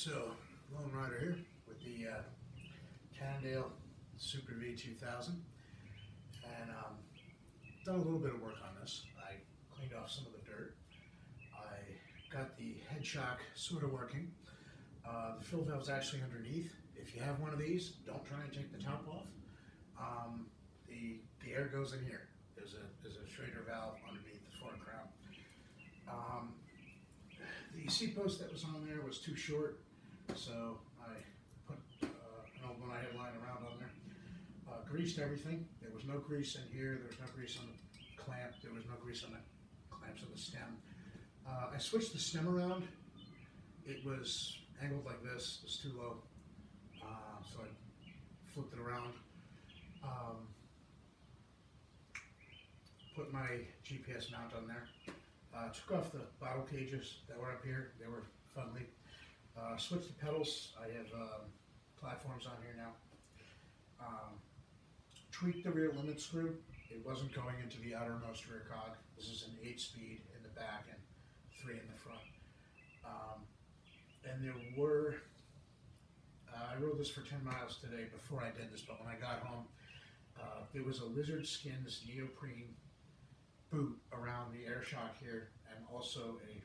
So, Lone Rider here with the Cannondale Super V2000, and done a little bit of work on this. I cleaned off some of the dirt. I got the Headshok sort of working. The fill valve's actually underneath. If you have one of these, don't try and take the top off. The air goes in here. There's a Schrader valve underneath the floor crown. The seat post that was on there was too short, so I put an old one I had lying around on there. Greased everything. There was no grease in here. There was no grease on the clamp. There was no grease on the clamps of the stem. I switched the stem around. It was angled like this. It was too low, so I flipped it around. Put my GPS mount on there. Took off the bottle cages that were up here. They were funnily. Switched the pedals. I have platforms on here now. Tweaked the rear limit screw. It wasn't going into the outermost rear cog. This is an 8-speed in the back and 3 in the front. And there were, I rode this for 10 miles today before I did this, but when I got home, there was a lizard skins neoprene boot around the air shock here, and also a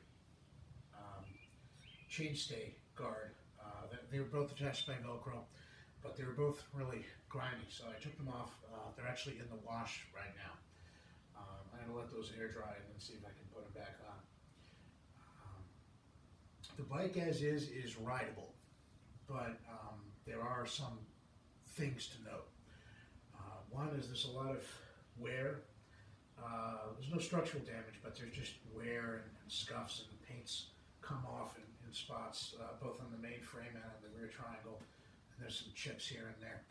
chainstay guard. They were both attached by Velcro, but they were both really grimy, so I took them off. They're actually in the wash right now. I'm going to let those air dry and then see if I can put them back on. The bike as is rideable, but there are some things to note. One is there's a lot of wear. There's no structural damage, but there's just wear and scuffs, and paints come off in spots, both on the main frame and on the rear triangle. And there's some chips here and there.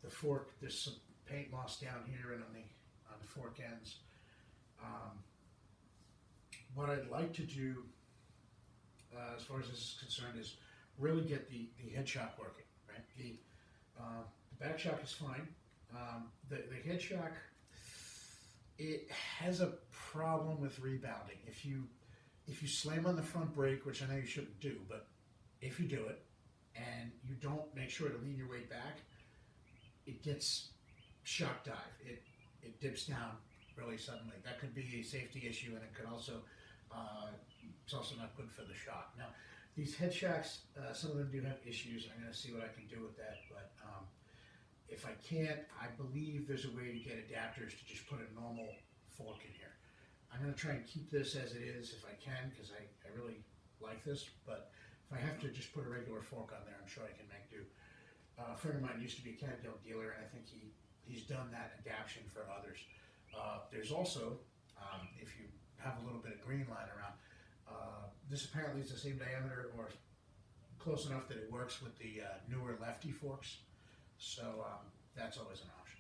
The fork, there's some paint loss down here and on the fork ends. What I'd like to do, as far as this is concerned, is really get the Headshok working. Right, the back shock is fine. The Headshok, it has a problem with rebounding. If you slam on the front brake, which I know you shouldn't do, but if you do it and you don't make sure to lean your weight back, it gets shock dive. It dips down really suddenly. That could be a safety issue, and it could also it's also not good for the shock. Now, these Headshoks, some of them do have issues. I'm going to see what I can do with that, but if I can't, I believe there's a way to get adapters to just put a normal fork in here. I'm going to try and keep this as it is if I can, because I really like this, but if I have to just put a regular fork on there, I'm sure I can make do. A friend of mine used to be a Cannondale dealer, and I think he's done that adaptation for others. There's also, if you have a little bit of green lying around, this apparently is the same diameter or close enough that it works with the newer lefty forks. So that's always an option.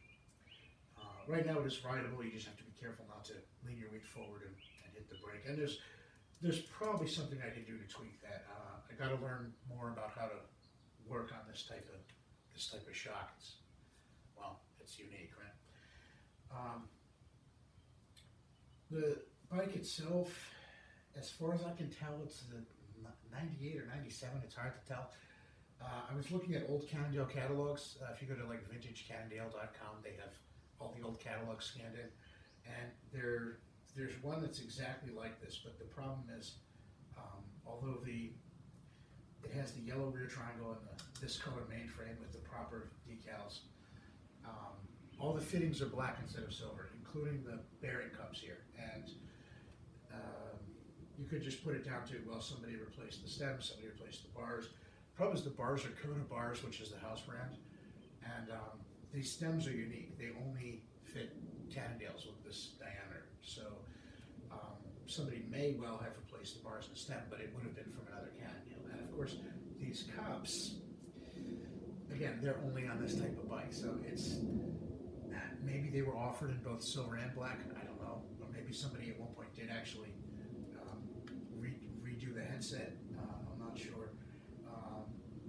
Right now it is rideable. You just have to be careful not to lean your weight forward and hit the brake. And there's probably something I can do to tweak that. I got to learn more about how to work on this type of shock. It's unique, right? The bike itself, as far as I can tell, it's the 98 or 97. It's hard to tell. I was looking at old Cannondale catalogs. If you go to like vintagecannondale.com, they have all the old catalogs scanned in, and there's one that's exactly like this. But the problem is, although it has the yellow rear triangle and this color mainframe with the proper decals, all the fittings are black instead of silver, including the bearing cups here. And you could just put it down to, well, somebody replaced the stem, somebody replaced the bars. Problem is the bars are Coda bars, which is the house brand, and these stems are unique. They only fit Cannondales with this diameter. So somebody may well have replaced the bars and the stem, but it would have been from another Cannondale. And of course, these cups, again, they're only on this type of bike. So it's maybe they were offered in both silver and black. I don't know, or maybe somebody at one point did actually redo the headset. I'm not sure.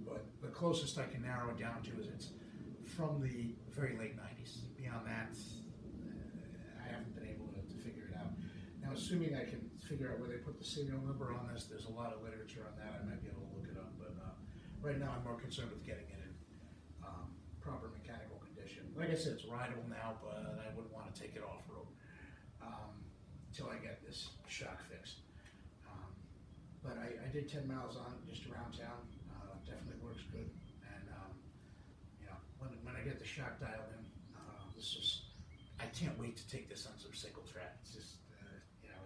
But the closest I can narrow it down to is it's from the very late 90s. Beyond that, I haven't been able to figure it out. Now, assuming I can figure out where they put the serial number on this, there's a lot of literature on that. I might be able to look it right now I'm more concerned with getting it in proper mechanical condition. Like I said, it's rideable now, but I wouldn't want to take it off-road until I get this shock fixed. But I did 10 miles on it just around town. Definitely works good. And you know, when I get the shock dialed in, I can't wait to take this on some single track. It's just, you know,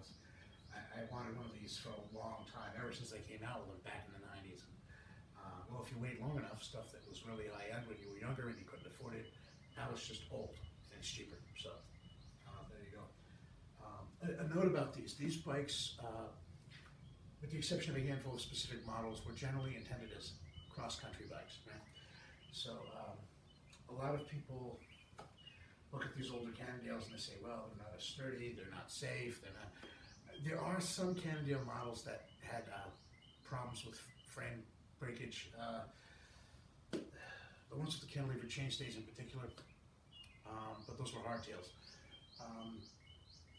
I wanted one of these for a long time, ever since they came out with them back in the 90s. Well, if you wait long enough, stuff that was really high end when you were younger and you couldn't afford it, now it's just old and it's cheaper. So there you go. A note about these bikes, with the exception of a handful of specific models, were generally intended as cross-country bikes, right? So a lot of people look at these older Cannondales and they say, well, they're not as sturdy, they're not safe, they're not. There are some Cannondale models that had problems with frame breakage. The ones with the cantilever chainstays in particular, but those were hardtails.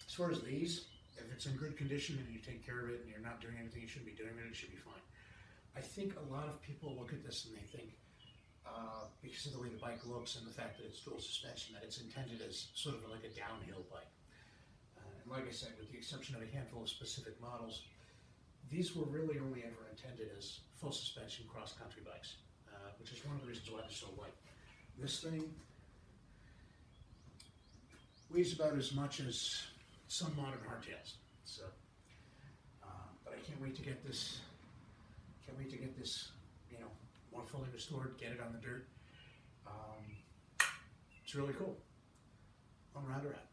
As far as these, if it's in good condition and you take care of it and you're not doing anything you shouldn't be doing with it, it should be fine. I think a lot of people look at this and they think, because of the way the bike looks and the fact that it's dual suspension, that it's intended as sort of like a downhill bike. And like I said, with the exception of a handful of specific models, these were really only ever intended as full suspension cross-country bikes, which is one of the reasons why they're so light. This thing weighs about as much as some modern hardtails. So, but I can't wait to get this. Can't wait to get this, you know, more fully restored. Get it on the dirt. It's really cool. I'm Rounder out.